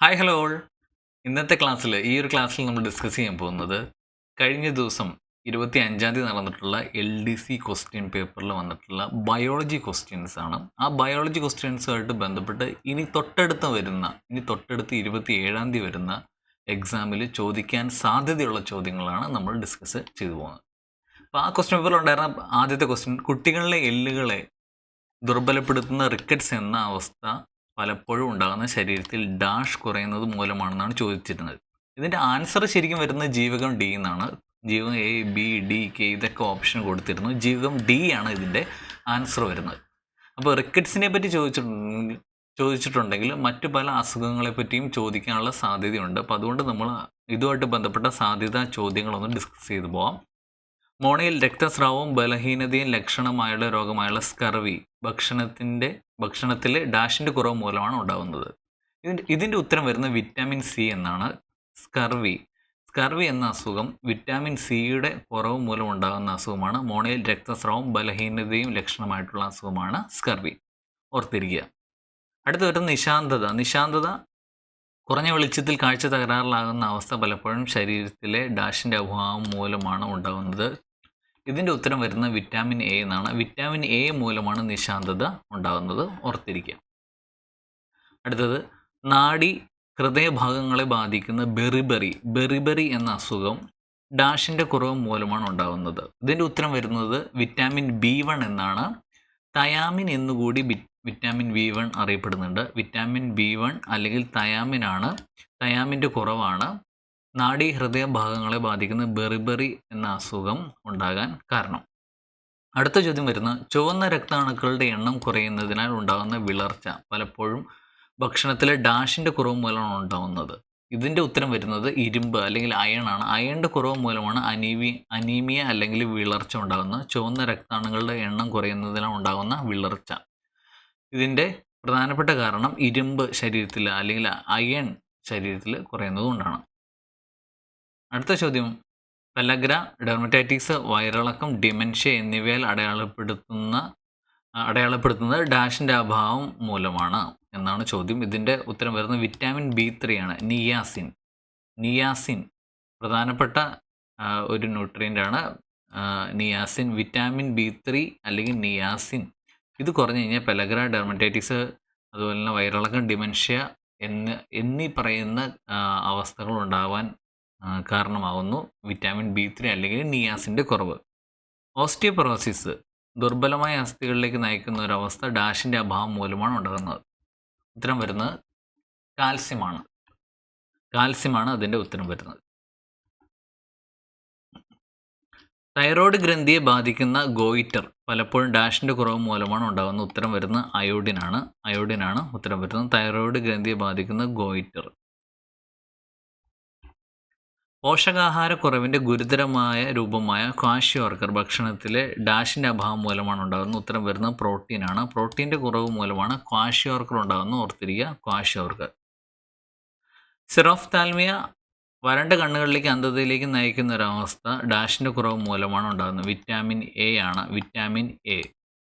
Hi hello all. ഇന്നത്തെ ക്ലാസ്സിൽ ഒരു ക്ലാസ്സിൽ നമ്മൾ ഡിസ്കസ് ചെയ്യാൻ പോകുന്നത് കഴിഞ്ഞ ദിവസം 25-ാം തീയതി നടന്നിട്ടുള്ള LDC ക്വസ്റ്റ്യൻ പേപ്പറിൽ വന്നിട്ടുള്ള ബയോളജി ക്വസ്റ്റ്യൻസ് ആണ്. ആ ബയോളജി ക്വസ്റ്റ്യൻസുമായിട്ട് ബന്ധപ്പെട്ട് ഇനി തൊട്ടടുത്ത് 27-ാം തീയതി വരുന്ന എക്സാമിൽ ചോദിക്കാൻ സാധ്യതയുള്ള ചോദ്യങ്ങളാണ് നമ്മൾ ഡിസ്കസ് ചെയ്തു പോകുന്നത്. അപ്പോൾ ആ ക്വസ്റ്റ്യൻ പേപ്പറിൽ ഉണ്ടായിരുന്ന ആദ്യത്തെ ക്വസ്റ്റ്യൻ, കുട്ടികളിലെ എല്ലുകളെ ദുർബലപ്പെടുത്തുന്ന റിക്കറ്റ്സ് എന്ന അവസ്ഥ പലപ്പോഴും ഉണ്ടാകുന്ന ശരീരത്തിൽ ഡാഷ് കുറയുന്നത് മൂലമാണെന്നാണ് ചോദിച്ചിരുന്നത്. ഇതിൻ്റെ ആൻസർ ശരിക്കും വരുന്നത് ജീവകം ഡി എന്നാണ്. ജീവകം A, B, D, K ഇതൊക്കെ ഓപ്ഷൻ കൊടുത്തിരുന്നു. ജീവകം ഡി ആണ് ഇതിൻ്റെ ആൻസർ വരുന്നത്. അപ്പോൾ റിക്കറ്റ്സിനെ പറ്റി ചോദിച്ചിട്ടുണ്ടെങ്കിൽ മറ്റു പല അസുഖങ്ങളെ പറ്റിയും ചോദിക്കാനുള്ള സാധ്യതയുണ്ട്. അപ്പോൾ അതുകൊണ്ട് നമ്മൾ ഇതുമായിട്ട് ബന്ധപ്പെട്ട സാധ്യതാ ചോദ്യങ്ങളൊന്ന് ഡിസ്കസ് ചെയ്തു പോകാം. മോണയിൽ രക്തസ്രാവവും ബലഹീനതയും ലക്ഷണമായുള്ള രോഗമായുള്ള സ്കർവി ഭക്ഷണത്തിൽ ഡാഷിൻ്റെ കുറവ് മൂലമാണ് ഉണ്ടാകുന്നത്. ഇതിൻ്റെ ഉത്തരം വരുന്നത് വിറ്റാമിൻ സി എന്നാണ്. സ്കർവി എന്ന അസുഖം വിറ്റാമിൻ സിയുടെ കുറവ് മൂലം ഉണ്ടാകുന്ന അസുഖമാണ്. മോണയിൽ രക്തസ്രാവവും ബലഹീനതയും ലക്ഷണമായിട്ടുള്ള അസുഖമാണ് സ്കർവി. ഓർത്തിരിക്കുക. അടുത്ത വരുന്ന നിശാന്തത കുറഞ്ഞ വെളിച്ചത്തിൽ കാഴ്ച തകരാറിലാകുന്ന അവസ്ഥ പലപ്പോഴും ശരീരത്തിലെ ഡാഷിൻ്റെ അഭാവം മൂലമാണ് ഉണ്ടാകുന്നത്. ഇതിൻ്റെ ഉത്തരം വരുന്നത് വിറ്റാമിൻ എ എന്നാണ്. വിറ്റാമിൻ എ മൂലമാണ് നിശാന്തത ഉണ്ടാകുന്നത്. ഓർത്തിരിക്കുക. അടുത്തത് നാഡി ഹൃദയഭാഗങ്ങളെ ബാധിക്കുന്ന ബെറിബറി എന്ന അസുഖം ഡാഷിൻ്റെ കുറവ് മൂലമാണ് ഉണ്ടാകുന്നത്. ഇതിൻ്റെ ഉത്തരം വരുന്നത് വിറ്റാമിൻ B1 എന്നാണ്. തയാമിൻ എന്നുകൂടി വിറ്റാമിൻ B1 അറിയപ്പെടുന്നുണ്ട്. വിറ്റാമിൻ B1 അല്ലെങ്കിൽ തയാമിൻ്റെ കുറവാണ് നാഡീ ഹൃദയഭാഗങ്ങളെ ബാധിക്കുന്ന ബെറിബറി എന്ന അസുഖം ഉണ്ടാകാൻ കാരണം. അടുത്ത ചോദ്യം വരുന്നത് ചുവന്ന രക്താണുക്കളുടെ എണ്ണം കുറയുന്നതിനാൽ ഉണ്ടാകുന്ന വിളർച്ച പലപ്പോഴും ഭക്ഷണത്തിലെ ഡാഷിൻ്റെ കുറവ് മൂലമാണ് ഉണ്ടാകുന്നത്. ഇതിൻ്റെ ഉത്തരം വരുന്നത് ഇരുമ്പ് അല്ലെങ്കിൽ അയൺ ആണ്. അയണിൻ്റെ കുറവ് മൂലമാണ് അനീമിയ അല്ലെങ്കിൽ വിളർച്ച ഉണ്ടാകുന്നത്. ചുവന്ന രക്താണുക്കളുടെ എണ്ണം കുറയുന്നതിനാൽ ഉണ്ടാകുന്ന വിളർച്ച. ഇതിൻ്റെ പ്രധാനപ്പെട്ട കാരണം ഇരുമ്പ് ശരീരത്തിൽ അല്ലെങ്കിൽ അയൺ ശരീരത്തിൽ കുറയുന്നത് കൊണ്ടാണ്. അടുത്ത ചോദ്യം പെലഗ്ര, ഡെർമറ്റൈറ്റിസ്, വയറിളക്കം, ഡിമെൻഷ്യ എന്നിവയാൽ അടയാളപ്പെടുത്തുന്നത് ഡാഷിൻ്റെ അഭാവം മൂലമാണ് എന്നാണ് ചോദ്യം. ഇതിൻ്റെ ഉത്തരം വരുന്നത് വിറ്റാമിൻ B3 ആണ്. നിയാസിൻ പ്രധാനപ്പെട്ട ഒരു ന്യൂട്രിയൻ്റാണ് നിയാസിൻ. വിറ്റാമിൻ B3 അല്ലെങ്കിൽ നിയാസിൻ ഇത് കുറഞ്ഞു കഴിഞ്ഞാൽ പെലഗ്ര, ഡെർമറ്റൈറ്റിസ്, അതുപോലെ തന്നെ വയറിളക്കം, ഡിമെൻഷ്യ എന്നീ പറയുന്ന അവസ്ഥകൾ ഉണ്ടാവാൻ കാരണമാകുന്നു വിറ്റാമിൻ B3 അല്ലെങ്കിൽ നിയാസിൻ്റെ കുറവ്. ഓസ്റ്റിയോപൊറോസിസ് ദുർബലമായ അസ്ഥികളിലേക്ക് നയിക്കുന്ന ഒരവസ്ഥ ഡാഷിൻ്റെ അഭാവം മൂലമാണ് ഉണ്ടാകുന്നത്. ഉത്തരം വരുന്നത് കാൽസ്യമാണ് അതിൻ്റെ ഉത്തരം വരുന്നത്. തൈറോയ്ഡ് ഗ്രന്ഥിയെ ബാധിക്കുന്ന ഗോയിറ്റർ പലപ്പോഴും ഡാഷിൻ്റെ കുറവ് മൂലമാണ് ഉണ്ടാകുന്നത്. ഉത്തരം വരുന്നത് അയോഡിനാണ് ഉത്തരം വരുന്നത്. തൈറോയ്ഡ് ഗ്രന്ഥിയെ ബാധിക്കുന്ന ഗോയിറ്റർ. പോഷകാഹാരക്കുറവിൻ്റെ ഗുരുതരമായ രൂപമായ ക്വാഷിയോർക്കർ ഭക്ഷണത്തിലെ ഡാഷിൻ്റെ അഭാവം മൂലമാണ് ഉണ്ടാകുന്നത്. ഉത്തരം വരുന്നത് പ്രോട്ടീനാണ്. പ്രോട്ടീൻ്റെ കുറവ് മൂലമാണ് ക്വാഷിയോർക്കർ ഉണ്ടാകുന്നത്. ഓർത്തിരിക്കുക, ക്വാഷിയോർക്കർ. സിറോഫ്താൽമിയ വരണ്ട കണ്ണുകളിലേക്ക് അന്ധതയിലേക്ക് നയിക്കുന്ന ഒരവസ്ഥ ഡാഷിൻ്റെ കുറവ് മൂലമാണ് ഉണ്ടാകുന്നത്. വിറ്റാമിൻ എ ആണ്.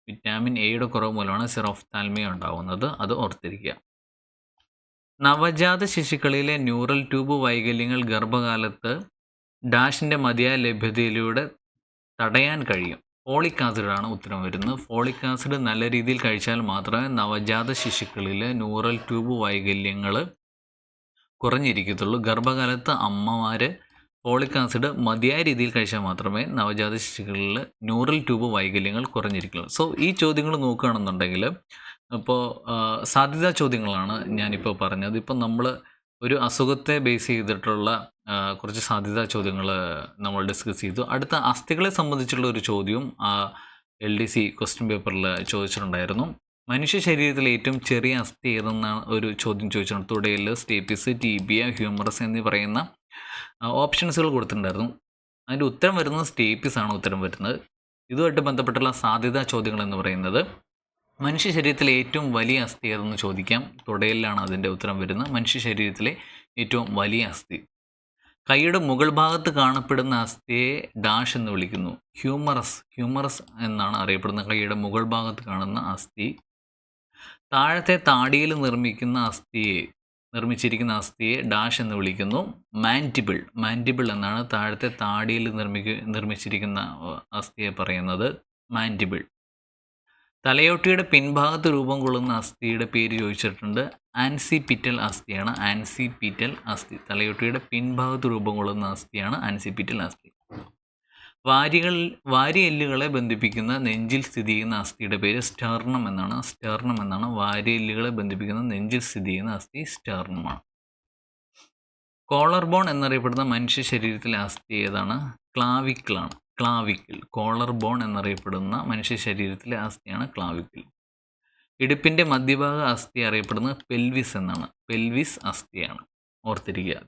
വിറ്റാമിൻ എയുടെ കുറവ് മൂലമാണ് സിറോഫ്താൽമിയ ഉണ്ടാകുന്നത്. അത് ഓർത്തിരിക്കുക. നവജാത ശിശുക്കളിലെ ന്യൂറൽ ട്യൂബ് വൈകല്യങ്ങൾ ഗർഭകാലത്ത് ഡാഷിൻ്റെ മതിയായ ലഭ്യതയിലൂടെ തടയാൻ കഴിയും. ഫോളിക് ആസിഡാണ് ഉത്തരം വരുന്നത്. ഫോളിക് ആസിഡ് നല്ല രീതിയിൽ കഴിച്ചാൽ മാത്രമേ നവജാത ശിശുക്കളിലെ ന്യൂറൽ ട്യൂബ് വൈകല്യങ്ങൾ കുറഞ്ഞിരിക്കത്തുള്ളൂ. ഗർഭകാലത്ത് അമ്മമാർ ഫോളിക് ആസിഡ് മതിയായ രീതിയിൽ കഴിച്ചാൽ മാത്രമേ നവജാത ശിശുക്കളിൽ ന്യൂറൽ ട്യൂബ് വൈകല്യങ്ങൾ കുറഞ്ഞിരിക്കുള്ളൂ. സോ ഈ ചോദ്യങ്ങൾ നോക്കുകയാണെന്നുണ്ടെങ്കിൽ ഇപ്പോൾ സാധ്യതാ ചോദ്യങ്ങളാണ് ഞാനിപ്പോൾ പറഞ്ഞത്. ഇപ്പം നമ്മൾ ഒരു അസുഖത്തെ ബേസ് ചെയ്തിട്ടുള്ള കുറച്ച് സാധ്യതാ ചോദ്യങ്ങൾ നമ്മൾ ഡിസ്കസ് ചെയ്തു. അടുത്ത അസ്ഥികളെ സംബന്ധിച്ചുള്ള ഒരു ചോദ്യവും LDC ക്വസ്റ്റ്യൻ പേപ്പറിൽ ചോദിച്ചിട്ടുണ്ടായിരുന്നു. മനുഷ്യ ശരീരത്തിലെ ഏറ്റവും ചെറിയ അസ്ഥി ഏതെന്നാണ് ഒരു ചോദ്യം ചോദിച്ചിട്ടുണ്ട്. തുടയിൽ, സ്റ്റേപ്പിസ്, ടീബിയ, ഹ്യൂമറസ് എന്നീ പറയുന്ന ഓപ്ഷൻസുകൾ കൊടുത്തിട്ടുണ്ടായിരുന്നു. അതിൻ്റെ ഉത്തരം വരുന്നത് സ്റ്റേപ്പിസ് ആണ് ഉത്തരം വരുന്നത്. ഇതുമായിട്ട് ബന്ധപ്പെട്ടുള്ള സാധ്യതാ ചോദ്യങ്ങൾ എന്ന് പറയുന്നത് മനുഷ്യ ശരീരത്തിലെ ഏറ്റവും വലിയ അസ്ഥി ഏതെന്ന് ചോദിക്കാം. തുടയിലാണ് അതിൻ്റെ ഉത്തരം വരുന്നത്. മനുഷ്യ ശരീരത്തിലെ ഏറ്റവും വലിയ അസ്ഥി. കൈയുടെ മുകൾ ഭാഗത്ത് കാണപ്പെടുന്ന അസ്ഥിയെ ഡാഷ് എന്ന് വിളിക്കുന്നു. ഹ്യൂമറസ് എന്നാണ് അറിയപ്പെടുന്നത് കൈയുടെ മുകൾ ഭാഗത്ത് കാണുന്ന അസ്ഥി. താഴത്തെ താടിയിൽ നിർമ്മിക്കുന്ന അസ്ഥിയെ നിർമ്മിച്ചിരിക്കുന്ന അസ്ഥിയെ ഡാഷ് എന്ന് വിളിക്കുന്നു. മാൻഡിബിൾ, മാൻഡിബിൾ എന്നാണ് താഴത്തെ താടിയിൽ നിർമ്മിച്ചിരിക്കുന്ന അസ്ഥിയെ പറയുന്നത് മാൻഡിബിൾ. തലയോട്ടിയുടെ പിൻഭാഗത്ത് രൂപം കൊള്ളുന്ന അസ്ഥിയുടെ പേര് ചോദിച്ചിട്ടുണ്ട്. ആൻസിപിറ്റൽ അസ്ഥിയാണ്. ആൻസിപിറ്റൽ അസ്ഥി, തലയോട്ടിയുടെ പിൻഭാഗത്ത് രൂപം കൊള്ളുന്ന അസ്ഥിയാണ് ആൻസിപിറ്റൽ അസ്ഥി. വാരിയെല്ലുകളെ ബന്ധിപ്പിക്കുന്ന നെഞ്ചിൽ സ്ഥിതി ചെയ്യുന്ന അസ്ഥിയുടെ പേര് സ്റ്റെർണം എന്നാണ്. സ്റ്റെർണം എന്നാണ്. വാരിയെല്ലുകളെ ബന്ധിപ്പിക്കുന്ന നെഞ്ചിൽ സ്ഥിതി ചെയ്യുന്ന അസ്ഥി സ്റ്റെർണമാണ്. കോളർ ബോൺ എന്നറിയപ്പെടുന്ന മനുഷ്യ ശരീരത്തിലെ അസ്ഥി ഏതാണ്? ക്ലാവിക്കിളാണ്. ക്ലാവിക്കിൾ. കോളർ ബോൺ എന്നറിയപ്പെടുന്ന മനുഷ്യ ശരീരത്തിലെ അസ്ഥിയാണ് ക്ലാവിക്കിൾ. ഇടുപ്പിൻ്റെ മധ്യഭാഗ അസ്ഥി അറിയപ്പെടുന്നത് പെൽവിസ് എന്നാണ്. പെൽവിസ് അസ്ഥിയാണ്, ഓർത്തിരിക്കുക.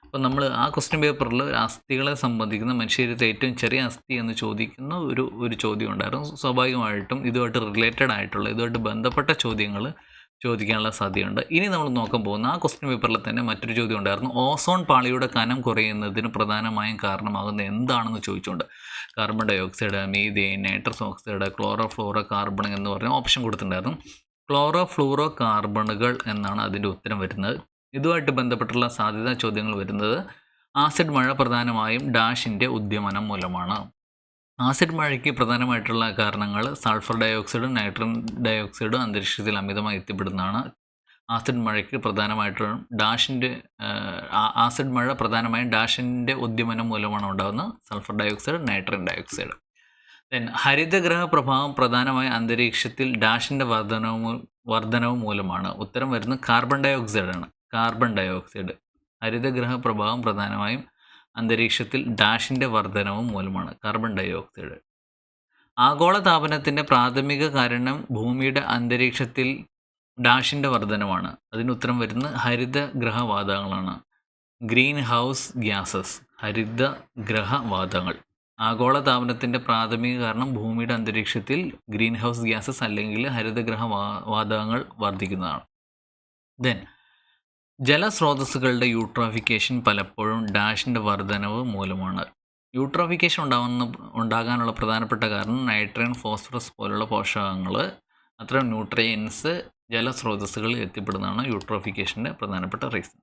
അപ്പോൾ നമ്മൾ ആ ക്വസ്റ്റ്യൻ പേപ്പറിൽ അസ്ഥികളെ സംബന്ധിക്കുന്ന മനുഷ്യരുടെ ഏറ്റവും ചെറിയ അസ്ഥി എന്ന് ചോദിക്കുന്ന ഒരു ചോദ്യം ഉണ്ടായിരുന്നു. സ്വാഭാവികമായിട്ടും ഇതുമായിട്ട് റിലേറ്റഡ് ആയിട്ടുള്ള, ഇതുമായിട്ട് ബന്ധപ്പെട്ട ചോദ്യങ്ങൾ ചോദിക്കാനുള്ള സാധ്യതയുണ്ട്. ഇനി നമ്മൾ നോക്കാൻ പോകുന്ന ആ ക്വസ്റ്റ്യൻ പേപ്പറിൽ തന്നെ മറ്റൊരു ചോദ്യം ഉണ്ടായിരുന്നു. ഓസോൺ പാളിയുടെ കനം കുറയുന്നതിന് പ്രധാനമായും കാരണമാകുന്ന എന്താണെന്ന് ചോദിച്ചുകൊണ്ട് carbon dioxide, methane, nitrous oxide, chlorofluorocarbon എന്ന് പറഞ്ഞ ഓപ്ഷൻ കൊടുത്തിട്ടുണ്ടായിരുന്നു. ക്ലോറോ ഫ്ലൂറോ കാർബണുകൾ എന്നാണ് അതിൻ്റെ ഉത്തരം വരുന്നത്. ഇതുമായിട്ട് ബന്ധപ്പെട്ടുള്ള സാധ്യതാ ചോദ്യങ്ങൾ വരുന്നത് ആസിഡ് മഴ പ്രധാനമായും ഡാഷിൻ്റെ ഉദ്യമനം മൂലമാണ്. ആസിഡ് മഴയ്ക്ക് പ്രധാനമായിട്ടുള്ള കാരണങ്ങൾ സൾഫർ ഡൈ ഓക്സൈഡും നൈട്രജൻ ഡൈ ഓക്സൈഡും അന്തരീക്ഷത്തിൽ അമിതമായി എത്തിപ്പെടുന്നതാണ്. ആസിഡ് മഴയ്ക്ക് പ്രധാനമായിട്ടും ആസിഡ് മഴ പ്രധാനമായും ഡാഷിൻ്റെ ഉദ്യമനം മൂലമാണ് ഉണ്ടാകുന്നത്. Sulphur dioxide, nitrogen dioxide. Then ഹരിതഗ്രഹ പ്രഭാവം പ്രധാനമായും അന്തരീക്ഷത്തിൽ ഡാഷിൻ്റെ വർധനവ് മൂലമാണ്. ഉത്തരം വരുന്നത് കാർബൺ ഡൈ ഓക്സൈഡ് ആണ്. Carbon dioxide. ഹരിതഗ്രഹ പ്രഭാവം പ്രധാനമായും അന്തരീക്ഷത്തിൽ ഡാഷിൻ്റെ വർധനവും മൂലമാണ്. Carbon dye oxide. ആഗോളതാപനത്തിൻ്റെ പ്രാഥമിക കാരണം ഭൂമിയുടെ അന്തരീക്ഷത്തിൽ ഡാഷിൻ്റെ വർധനമാണ്. അതിന് ഉത്തരം വരുന്നത് ഹരിതഗ്രഹവാതകങ്ങളാണ്. Greenhouse gases. ഹരിതഗ്രഹവാതകങ്ങൾ. ആഗോളതാപനത്തിൻ്റെ പ്രാഥമിക കാരണം ഭൂമിയുടെ അന്തരീക്ഷത്തിൽ ഗ്രീൻ ഹൗസ് ഗ്യാസസ് അല്ലെങ്കിൽ ഹരിതഗ്രഹവാതകങ്ങൾ വർദ്ധിക്കുന്നതാണ്. ദെൻ ജലസ്രോതസ്സുകളുടെ യൂട്രോഫിക്കേഷൻ പലപ്പോഴും ഡാഷിൻ്റെ വർധനവ് മൂലമാണ്. യൂട്രോഫിക്കേഷൻ ഉണ്ടാകാനുള്ള പ്രധാനപ്പെട്ട കാരണം നൈട്രജൻ, ഫോസ്ഫറസ് പോലുള്ള പോഷകങ്ങൾ, അത്തരം ന്യൂട്രിയൻസ് ജലസ്രോതസ്സുകളിൽ എത്തിപ്പെടുന്നതാണ് യൂട്രോഫിക്കേഷൻ്റെ പ്രധാനപ്പെട്ട റീസൺ.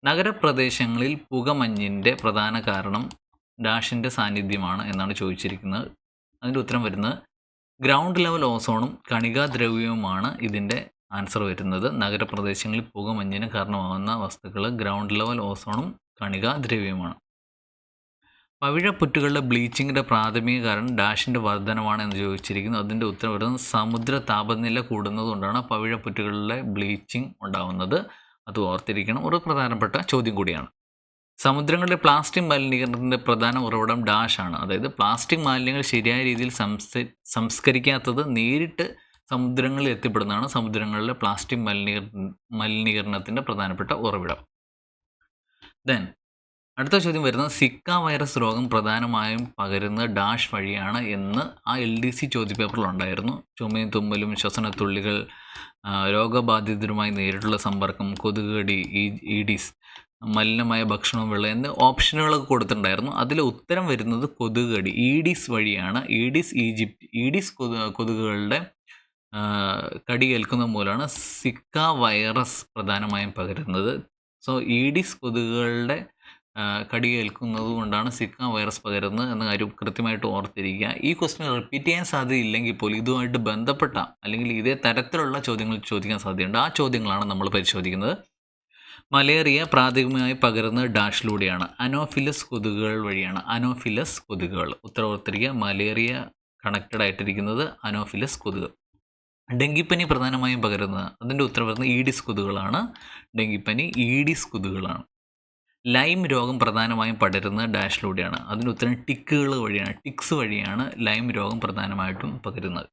നഗരപ്രദേശങ്ങളിൽ പുകമഞ്ഞിൻ്റെ പ്രധാന കാരണം ഡാഷിൻ്റെ സാന്നിധ്യമാണ് എന്നാണ് ചോദിച്ചിരിക്കുന്നത്. അതിൻ്റെ ഉത്തരം വരുന്നത് ഗ്രൗണ്ട് ലെവൽ ഓസോണും കണികാദ്രവ്യവുമാണ് ഇതിൻ്റെ ആൻസർ വരുന്നത്. നഗരപ്രദേശങ്ങളിൽ പുകമഞ്ഞിന് കാരണമാകുന്ന വസ്തുക്കൾ ഗ്രൗണ്ട് ലെവൽ ഓസോണും കണികാദ്രവ്യവുമാണ്. പവിഴപ്പുറ്റുകളുടെ ബ്ലീച്ചിങ്ങിൻ്റെ പ്രാഥമിക കാരണം ഡാഷിൻ്റെ വർധനമാണ് എന്ന് ചോദിച്ചിരിക്കുന്നു. അതിൻ്റെ ഉത്തരം വരുന്നത് സമുദ്ര താപനില കൂടുന്നതുകൊണ്ടാണ് പവിഴപ്പുറ്റുകളിലെ ബ്ലീച്ചിങ് ഉണ്ടാകുന്നത്. അത് ഓർത്തിരിക്കണം, ഒരു പ്രധാനപ്പെട്ട ചോദ്യം കൂടിയാണ്. സമുദ്രങ്ങളിലെ പ്ലാസ്റ്റിക് മലിനീകരണത്തിൻ്റെ പ്രധാന ഉറവിടം ഡാഷാണ്. അതായത് പ്ലാസ്റ്റിക് മാലിന്യങ്ങൾ ശരിയായ രീതിയിൽ സംസ്കരിക്കാത്തത് നേരിട്ട് സമുദ്രങ്ങളിൽ എത്തിപ്പെടുന്നതാണ് സമുദ്രങ്ങളിലെ പ്ലാസ്റ്റിക് മലിനീകരണത്തിൻ്റെ പ്രധാനപ്പെട്ട ഉറവിടം. ദെൻ അടുത്ത ചോദ്യം വരുന്നത് സിക്ക വൈറസ് രോഗം പ്രധാനമായും പകരുന്നത് ഡാഷ് വഴിയാണ് എന്ന് ആ LDC ചോദ്യപേപ്പറിൽ ഉണ്ടായിരുന്നു. ചുമയും തുമ്മലും ശ്വസനത്തുള്ളികൾ, രോഗബാധിതരുമായി നേരിട്ടുള്ള സമ്പർക്കം, കൊതുകുകടി, ഈഡിസ്, മലിനമായ ഭക്ഷണവും വെള്ളം എന്നീ ഓപ്ഷനുകളൊക്കെ കൊടുത്തിട്ടുണ്ടായിരുന്നു. അതിൽ ഉത്തരം വരുന്നത് കൊതുകുകടി, ഈഡിസ് വഴിയാണ്. ഈഡിസ് കൊതുകുകളുടെ കടി ഏൽക്കുന്നത് മൂലമാണ് സിക്ക വൈറസ് പ്രധാനമായും പകരുന്നത്. സോ ഈഡിസ് കൊതുകുകളുടെ കടി ഏൽക്കുന്നത് കൊണ്ടാണ് സിക്ക വൈറസ് പകരുന്നത് എന്ന കാര്യം കൃത്യമായിട്ട് ഓർത്തിരിക്കുക. ഈ ക്വസ്റ്റ്യൻ റിപ്പീറ്റ് ചെയ്യാൻ സാധ്യതയില്ലെങ്കിൽ പോലും ഇതുമായിട്ട് ബന്ധപ്പെട്ട അല്ലെങ്കിൽ ഇതേ തരത്തിലുള്ള ചോദ്യങ്ങൾ ചോദിക്കാൻ സാധ്യതയുണ്ട്. ആ ചോദ്യങ്ങളാണ് നമ്മൾ പരിശോധിക്കുന്നത്. മലേറിയ പ്രാഥമികമായി പകരുന്നത് ഡാഷിലൂടെയാണ്. അനോഫിലസ് കൊതുകുകൾ വഴിയാണ്. അനോഫിലസ് കൊതുകുകൾ. ഉത്തരം ഓർത്തിരിക്കുക. മലേറിയ കണക്റ്റഡ് ആയിട്ടിരിക്കുന്നത് അനോഫിലസ് കൊതുക്. ഡെങ്കിപ്പനി പ്രധാനമായും പകരുന്നത്, അതിൻ്റെ ഉത്തരം വരുന്നത് ഈഡിസ് കൊതുകുകളാണ്. ഡെങ്കിപ്പനി ഈഡിസ് കൊതുകുകളാണ്. ലൈം രോഗം പ്രധാനമായും പടരുന്നത് ഡാഷിലൂടെയാണ്. അതിൻ്റെ ഉത്തരം ടിക്കുകൾ വഴിയാണ്. ടിക്സ് വഴിയാണ് ലൈം രോഗം പ്രധാനമായിട്ടും പകരുന്നത്.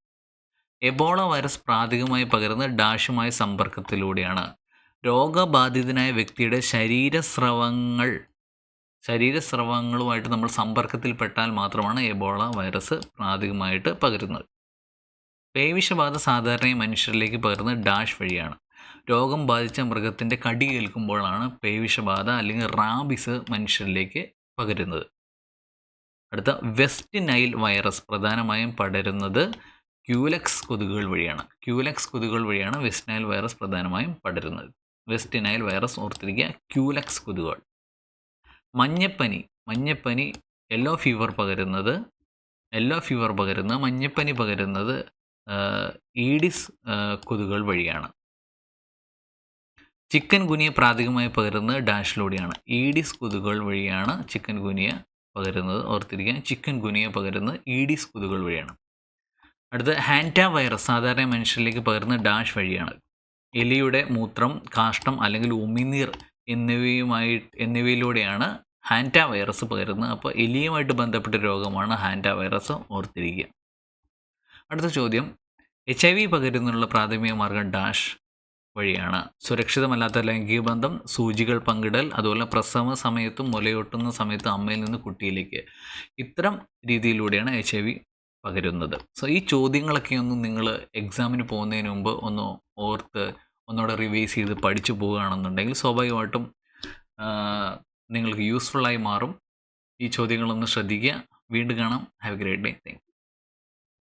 എബോള വൈറസ് പ്രാഥമികമായി പകരുന്നത് ഡാഷുമായി സമ്പർക്കത്തിലൂടെയാണ്. രോഗബാധിതനായ വ്യക്തിയുടെ ശരീരസ്രവങ്ങളുമായിട്ട് നമ്മൾ സമ്പർക്കത്തിൽപ്പെട്ടാൽ മാത്രമാണ് എബോള വൈറസ് പ്രാഥമികമായിട്ട് പകരുന്നത്. പേവിഷബാധ സാധാരണയായി മനുഷ്യരിലേക്ക് പകരുന്നത് ഡാഷ് വഴിയാണ്. രോഗം ബാധിച്ച മൃഗത്തിൻ്റെ കടി ഏൽക്കുമ്പോഴാണ് പേവിഷബാധ അല്ലെങ്കിൽ റാബിസ് മനുഷ്യരിലേക്ക് പകരുന്നത്. അടുത്ത വെസ്റ്റ് നൈൽ വൈറസ് പ്രധാനമായും പടരുന്നത് ക്യൂലെക്സ് കൊതുകുകൾ വഴിയാണ്. ക്യൂലെക്സ് കൊതുകുകൾ വഴിയാണ് വെസ്റ്റ് നൈൽ വൈറസ് പ്രധാനമായും പടരുന്നത്. വെസ്റ്റ് നൈൽ വൈറസ് ഓർത്തിരിക്കുക. ക്യൂലക്സ് കൊതുകുകൾ. മഞ്ഞപ്പനി യെല്ലോ ഫീവർ പകരുന്നത് മഞ്ഞപ്പനി പകരുന്നത് ഈഡിസ് കൊതുകുകൾ വഴിയാണ്. ചിക്കൻ ഗുനിയ പ്രാഥമികമായി പകരുന്നത് ഡാഷിലൂടെയാണ്. ഈഡിസ് കൊതുകുകൾ വഴിയാണ് ചിക്കൻ ഗുനിയ പകരുന്നത് ഓർത്തിരിക്കുക. ചിക്കൻ ഗുനിയ പകരുന്നത് ഈഡിസ് കൊതുകുകൾ വഴിയാണ്. അടുത്ത ഹാൻഡ വൈറസ് സാധാരണ മനുഷ്യരിലേക്ക് പകരുന്നത് ഡാഷ് വഴിയാണ്. എലിയുടെ മൂത്രം, കാഷ്ടം അല്ലെങ്കിൽ ഉമിനീർ എന്നിവയിലൂടെയാണ് ഹാൻഡ വൈറസ് പകരുന്നത്. അപ്പോൾ എലിയുമായിട്ട് ബന്ധപ്പെട്ട രോഗമാണ് ഹാൻഡ വൈറസ് ഓർത്തിരിക്കുക. അടുത്ത ചോദ്യം, HIV പകരുന്നതിനുള്ള പ്രാഥമിക മാർഗം ഡാഷ് വഴിയാണ്. സുരക്ഷിതമല്ലാത്ത ലൈംഗിക ബന്ധം, സൂചികൾ പങ്കിടൽ, അതുപോലെ പ്രസവ സമയത്തും മുലയൂട്ടുന്ന സമയത്തും അമ്മയിൽ നിന്ന് കുട്ടിയിലേക്ക്, ഇത്തരം രീതിയിലൂടെയാണ് HIV പകരുന്നത്. സോ ഈ ചോദ്യങ്ങളൊക്കെ ഒന്ന് നിങ്ങൾ എക്സാമിന് പോകുന്നതിന് മുമ്പ് ഒന്ന് ഓർത്ത് ഒന്നുകൂടെ റിവൈസ് ചെയ്ത് പഠിച്ചു പോവുകയാണെന്നുണ്ടെങ്കിൽ സ്വാഭാവികമായിട്ടും നിങ്ങൾക്ക് യൂസ്ഫുള്ളായി മാറും. ഈ ചോദ്യങ്ങളൊന്ന് ശ്രദ്ധിക്കുക. വീണ്ടും കാണാം. Have A great day. Thank you.